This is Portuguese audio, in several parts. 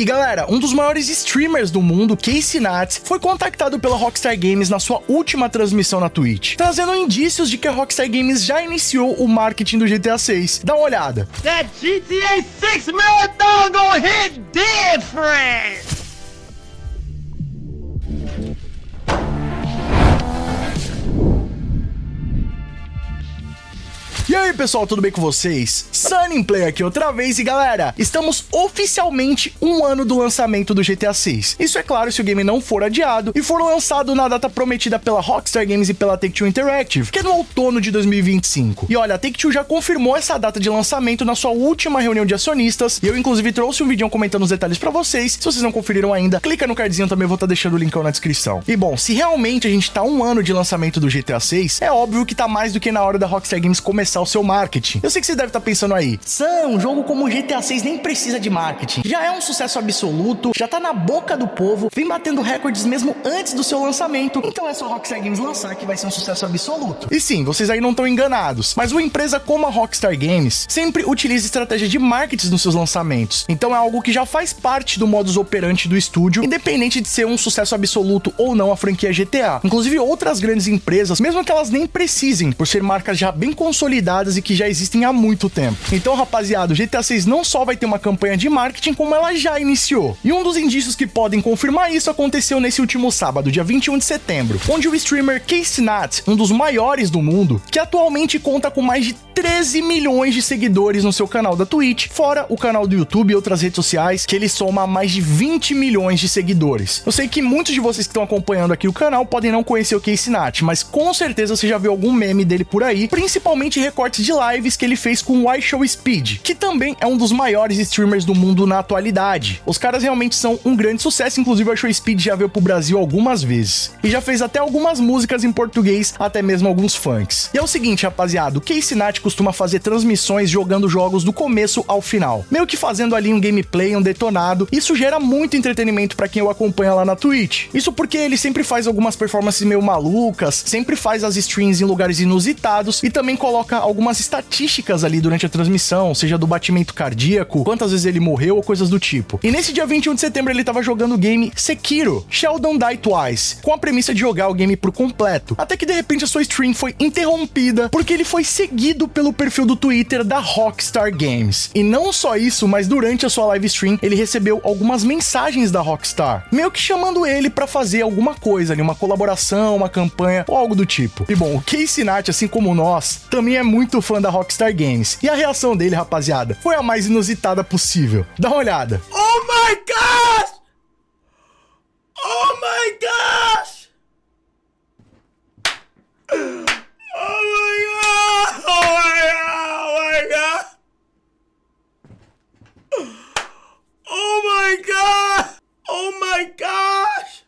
E galera, um dos maiores streamers do mundo, Casey Natt, foi contactado pela Rockstar Games na sua última transmissão na Twitch, trazendo indícios de que a Rockstar Games já iniciou o marketing do GTA 6. Dá uma olhada. That GTA 6 marathon gonna hit different! E aí pessoal, tudo bem com vocês? Sunnyplayer aqui outra vez e galera, estamos oficialmente um ano do lançamento do GTA 6. Isso é claro se o game não for adiado e for lançado na data prometida pela Rockstar Games e pela Take-Two Interactive, que é no outono de 2025. E olha, a Take-Two já confirmou essa data de lançamento na sua última reunião de acionistas, e eu inclusive trouxe um vídeo comentando os detalhes pra vocês. Se vocês não conferiram ainda, clica no cardzinho também, eu vou estar deixando o linkão na descrição. E bom, se realmente a gente tá um ano de lançamento do GTA 6, é óbvio que tá mais do que na hora da Rockstar Games começar o seu marketing. Eu sei que você deve estar pensando aí, Sam, um jogo como o GTA 6 nem precisa de marketing. Já é um sucesso absoluto, já tá na boca do povo, vem batendo recordes mesmo antes do seu lançamento, então é só a Rockstar Games lançar que vai ser um sucesso absoluto. E sim, vocês aí não estão enganados, mas uma empresa como a Rockstar Games sempre utiliza estratégia de marketing nos seus lançamentos, então é algo que já faz parte do modus operandi do estúdio, independente de ser um sucesso absoluto ou não a franquia GTA. Inclusive outras grandes empresas, mesmo que elas nem precisem, por ser marcas já bem consolidadas e que já existem há muito tempo. Então, rapaziada, o GTA 6 não só vai ter uma campanha de marketing, como ela já iniciou. E um dos indícios que podem confirmar isso aconteceu nesse último sábado, dia 21 de setembro, onde o streamer Casey Natt, um dos maiores do mundo, que atualmente conta com mais de 13 milhões de seguidores no seu canal da Twitch, fora o canal do YouTube e outras redes sociais, que ele soma mais de 20 milhões de seguidores. Eu sei que muitos de vocês que estão acompanhando aqui o canal podem não conhecer o Casey Natt, mas com certeza você já viu algum meme dele por aí, principalmente recortes de lives que ele fez com o iShowSpeed, que também é um dos maiores streamers do mundo na atualidade. Os caras realmente são um grande sucesso, inclusive o iShowSpeed já veio pro Brasil algumas vezes. E já fez até algumas músicas em português, até mesmo alguns funks. E é o seguinte, rapaziada, o Casey Natt costuma fazer transmissões jogando jogos do começo ao final, meio que fazendo ali um gameplay, um detonado. Isso gera muito entretenimento pra quem o acompanha lá na Twitch. Isso porque ele sempre faz algumas performances meio malucas, sempre faz as streams em lugares inusitados e também coloca algumas estatísticas ali durante a transmissão, seja do batimento cardíaco, quantas vezes ele morreu ou coisas do tipo. E nesse dia 21 de setembro ele tava jogando o game Sekiro, Sheldon Die Twice, com a premissa de jogar o game por completo. Até que de repente a sua stream foi interrompida porque ele foi seguido pelo perfil do Twitter da Rockstar Games. E não só isso, mas durante a sua live stream ele recebeu algumas mensagens da Rockstar, meio que chamando ele pra fazer alguma coisa ali, uma colaboração, uma campanha ou algo do tipo. E bom, o Casey Natt, assim como nós, também é muito fã da Rockstar Games. E a reação dele, rapaziada, foi a mais inusitada possível. Dá uma olhada. Oh my gosh! Oh my gosh! Oh my god! Oh my god! Oh my god! Oh my gosh!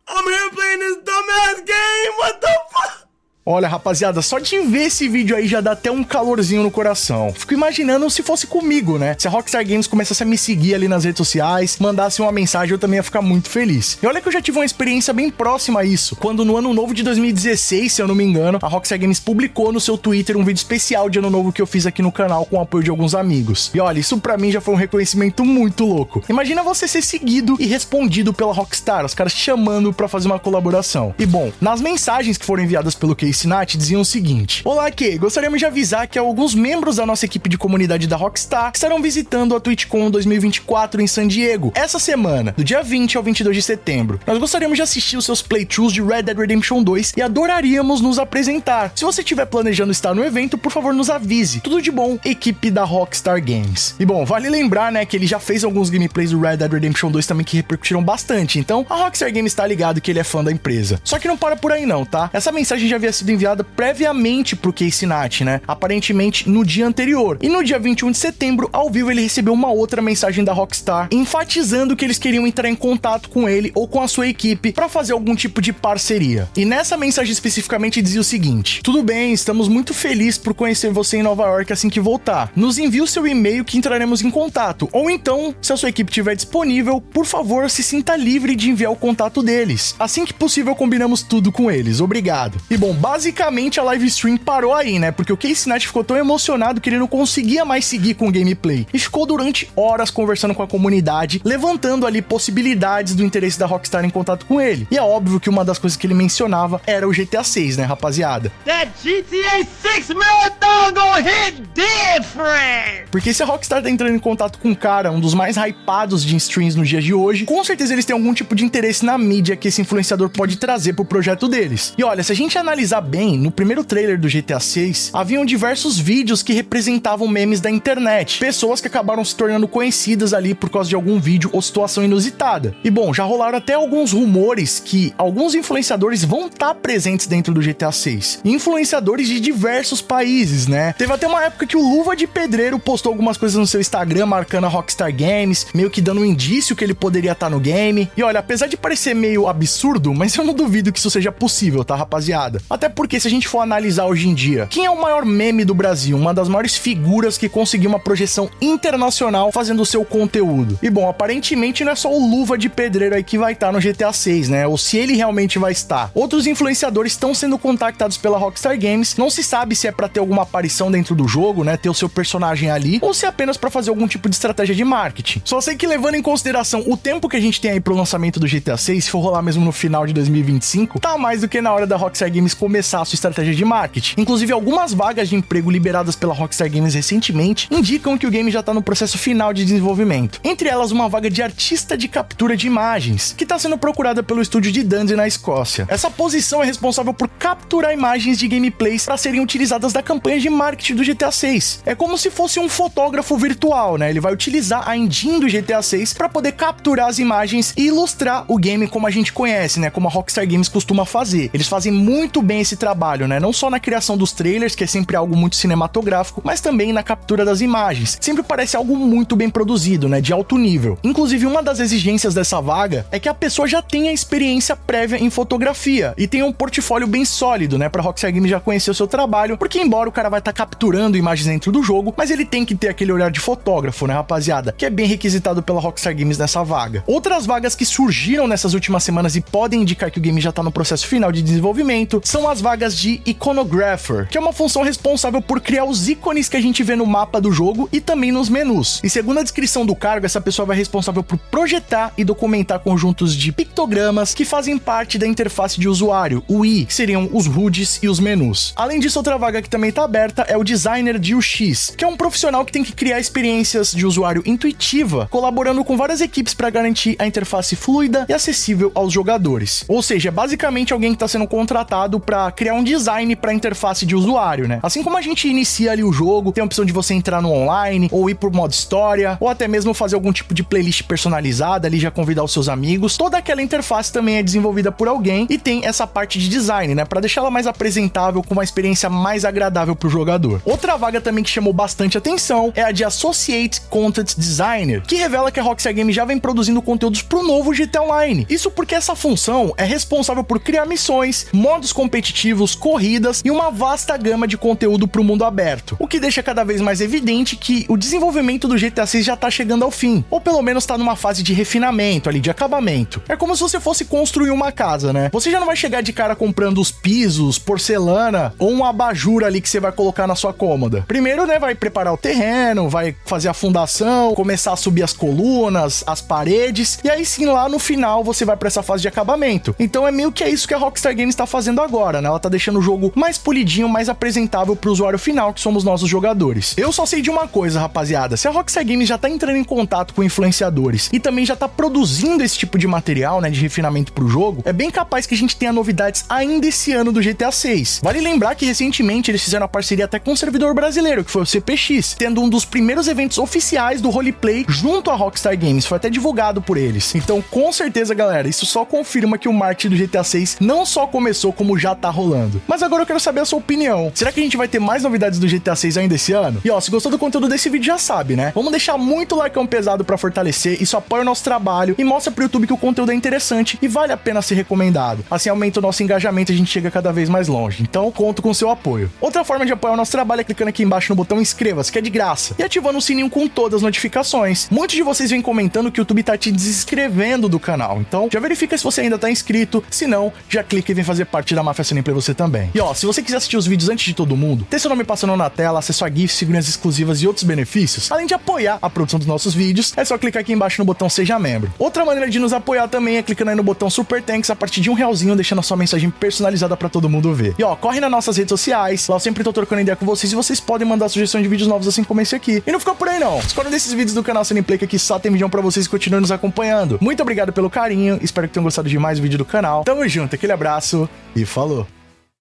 I'm here playing this dumbass game! What the fuck? Olha, rapaziada, só de ver esse vídeo aí já dá até um calorzinho no coração. Fico imaginando se fosse comigo, né? Se a Rockstar Games começasse a me seguir ali nas redes sociais, mandasse uma mensagem, eu também ia ficar muito feliz. E olha que eu já tive uma experiência bem próxima a isso, quando no ano novo de 2016, se eu não me engano, a Rockstar Games publicou no seu Twitter um vídeo especial de ano novo que eu fiz aqui no canal com o apoio de alguns amigos. E olha, isso pra mim já foi um reconhecimento muito louco. Imagina você ser seguido e respondido pela Rockstar, os caras te chamando pra fazer uma colaboração. E bom, nas mensagens que foram enviadas pelo Casey Natt diziam o seguinte: olá, Kay, gostaríamos de avisar que alguns membros da nossa equipe de comunidade da Rockstar estarão visitando a TwitchCon 2024 em San Diego essa semana, do dia 20 ao 22 de setembro. Nós gostaríamos de assistir os seus playthroughs de Red Dead Redemption 2 e adoraríamos nos apresentar. Se você estiver planejando estar no evento, por favor nos avise. Tudo de bom, equipe da Rockstar Games. E bom, vale lembrar, né, que ele já fez alguns gameplays do Red Dead Redemption 2 também que repercutiram bastante, então a Rockstar Games tá ligado que ele é fã da empresa. Só que não para por aí não, tá? Essa mensagem já havia sido enviada previamente pro Casey Natt, né? Aparentemente no dia anterior. E no dia 21 de setembro, ao vivo, ele recebeu uma outra mensagem da Rockstar, enfatizando que eles queriam entrar em contato com ele ou com a sua equipe para fazer algum tipo de parceria. E nessa mensagem especificamente dizia o seguinte: tudo bem, estamos muito felizes por conhecer você em Nova York assim que voltar. Nos envie o seu e-mail que entraremos em contato. Ou então, se a sua equipe estiver disponível, por favor, se sinta livre de enviar o contato deles. Assim que possível, combinamos tudo com eles. Obrigado. E bom, basicamente a live stream parou aí, né? Porque o Casey Neistat ficou tão emocionado que ele não conseguia mais seguir com o gameplay e ficou durante horas conversando com a comunidade, levantando ali possibilidades do interesse da Rockstar em contato com ele. E é óbvio que uma das coisas que ele mencionava era o GTA 6, né, rapaziada? That GTA 6 marathon gonna hit different! Porque se a Rockstar tá entrando em contato com um cara, um dos mais hypados de streams nos dias de hoje, com certeza eles têm algum tipo de interesse na mídia que esse influenciador pode trazer pro projeto deles. E olha, se a gente analisar bem, no primeiro trailer do GTA 6, haviam diversos vídeos que representavam memes da internet, pessoas que acabaram se tornando conhecidas ali por causa de algum vídeo ou situação inusitada. E bom, já rolaram até alguns rumores que alguns influenciadores vão estar presentes dentro do GTA 6. Influenciadores de diversos países, né? Teve até uma época que o Luva de Pedreiro postou algumas coisas no seu Instagram marcando a Rockstar Games, meio que dando um indício que ele poderia estar no game. E olha, apesar de parecer meio absurdo, mas eu não duvido que isso seja possível, tá, rapaziada? Até porque se a gente for analisar hoje em dia, quem é o maior meme do Brasil? Uma das maiores figuras que conseguiu uma projeção internacional fazendo o seu conteúdo. E bom, aparentemente não é só o Luva de Pedreiro aí que vai estar no GTA 6, né? Ou se ele realmente vai estar. Outros influenciadores estão sendo contactados pela Rockstar Games. Não se sabe se é pra ter alguma aparição dentro do jogo, né? Ter o seu personagem ali, ou se é apenas pra fazer algum tipo de estratégia de marketing. Só sei que levando em consideração o tempo que a gente tem aí pro lançamento do GTA 6, se for rolar mesmo no final de 2025, tá mais do que na hora da Rockstar Games começar a sua estratégia de marketing. Inclusive, algumas vagas de emprego liberadas pela Rockstar Games recentemente indicam que o game já tá no processo final de desenvolvimento. Entre elas, uma vaga de artista de captura de imagens, que tá sendo procurada pelo estúdio de Dundee na Escócia. Essa posição é responsável por capturar imagens de gameplays para serem utilizadas da campanha de marketing do GTA 6. É como se fosse um fotógrafo virtual, né? Ele vai utilizar a engine do GTA 6 para poder capturar as imagens e ilustrar o game como a gente conhece, né? Como a Rockstar Games costuma fazer. Eles fazem muito bem esse trabalho, né? Não só na criação dos trailers, que é sempre algo muito cinematográfico, mas também na captura das imagens. Sempre parece algo muito bem produzido, né? De alto nível. Inclusive, uma das exigências dessa vaga é que a pessoa já tenha experiência prévia em fotografia e tenha um portfólio bem sólido, né? Pra Rockstar Games já conhecer o seu trabalho, porque embora o cara vai estar capturando imagens dentro do jogo, mas ele tem que ter aquele olhar de fotógrafo, né, rapaziada? Que é bem requisitado pela Rockstar Games nessa vaga. Outras vagas que surgiram nessas últimas semanas e podem indicar que o game já tá no processo final de desenvolvimento são as vagas de Iconographer, que é uma função responsável por criar os ícones que a gente vê no mapa do jogo e também nos menus. E segundo a descrição do cargo, essa pessoa vai responsável por projetar e documentar conjuntos de pictogramas que fazem parte da interface de usuário, o UI, que seriam os HUDs e os menus. Além disso, outra vaga que também tá aberta é o designer de UX, que é um profissional que tem que criar experiências de usuário intuitiva, colaborando com várias equipes para garantir a interface fluida e acessível aos jogadores. Ou seja, é basicamente alguém que está sendo contratado para criar um design para a interface de usuário, né? Assim como a gente inicia ali o jogo, tem a opção de você entrar no online, ou ir por modo história, ou até mesmo fazer algum tipo de playlist personalizada ali, já convidar os seus amigos. Toda aquela interface também é desenvolvida por alguém e tem essa parte de design, né? Para deixar ela mais apresentável, com uma experiência mais agradável para o jogador. Outra vaga também que chamou bastante atenção é a de Associate Content Designer, que revela que a Rockstar Games já vem produzindo conteúdos para o novo GTA Online. Isso porque essa função é responsável por criar missões, modos competitivos, corridas e uma vasta gama de conteúdo para o mundo aberto, o que deixa cada vez mais evidente que o desenvolvimento do GTA 6 já tá chegando ao fim, ou pelo menos tá numa fase de refinamento ali, de acabamento. É como se você fosse construir uma casa, né? Você já não vai chegar de cara comprando os pisos, porcelana ou um abajur ali que você vai colocar na sua cômoda. Primeiro, né, vai preparar o terreno, vai fazer a fundação, começar a subir as colunas, as paredes, e aí sim, lá no final, você vai pra essa fase de acabamento. Então é meio que é isso que a Rockstar Games tá fazendo agora, né? Ela tá deixando o jogo mais polidinho, mais apresentável pro usuário final, que somos nós os jogadores. Eu só sei de uma coisa, rapaziada, se a Rockstar Games já tá entrando em contato com influenciadores e também já tá produzindo esse tipo de material, né, de refinamento pro jogo, é bem capaz que a gente tenha novidades ainda esse ano do GTA 6. Vale lembrar que recentemente eles fizeram a parceria até com um servidor brasileiro, que foi o CPX, tendo um dos primeiros eventos oficiais do roleplay junto à Rockstar Games, foi até divulgado por eles. Então, com certeza, galera, isso só confirma que o marketing do GTA 6 não só começou, como já tá rolando. Mas agora eu quero saber a sua opinião. Será que a gente vai ter mais novidades do GTA 6 ainda esse ano? E ó, se gostou do conteúdo desse vídeo, já sabe, né? Vamos deixar muito likeão pesado pra fortalecer, isso apoia o nosso trabalho e mostra pro YouTube que o conteúdo é interessante e vale a pena ser recomendado. Assim aumenta o nosso engajamento e a gente chega cada vez mais longe. Então, conto com o seu apoio. Outra forma de apoiar o nosso trabalho é clicando aqui embaixo no botão inscreva-se, que é de graça, e ativando o sininho com todas as notificações. Muitos de vocês vêm comentando que o YouTube tá te desinscrevendo do canal, então já verifica se você ainda tá inscrito, se não, já clica e vem fazer parte da Máfia Sony gameplay você também. E ó, se você quiser assistir os vídeos antes de todo mundo, ter seu nome passando na tela, acesso a GIFs, figurinhas exclusivas e outros benefícios, além de apoiar a produção dos nossos vídeos, é só clicar aqui embaixo no botão Seja Membro. Outra maneira de nos apoiar também é clicando aí no botão Super Thanks a partir de R$1, deixando a sua mensagem personalizada pra todo mundo ver. E ó, corre nas nossas redes sociais, lá eu sempre tô trocando ideia com vocês e vocês podem mandar sugestões de vídeos novos assim como esse aqui. E não fica por aí não. Escolha desses vídeos do canal Sunny Play que aqui só tem vídeo pra vocês e continuem nos acompanhando. Muito obrigado pelo carinho, espero que tenham gostado de mais vídeo do canal. Tamo junto, aquele abraço e falou!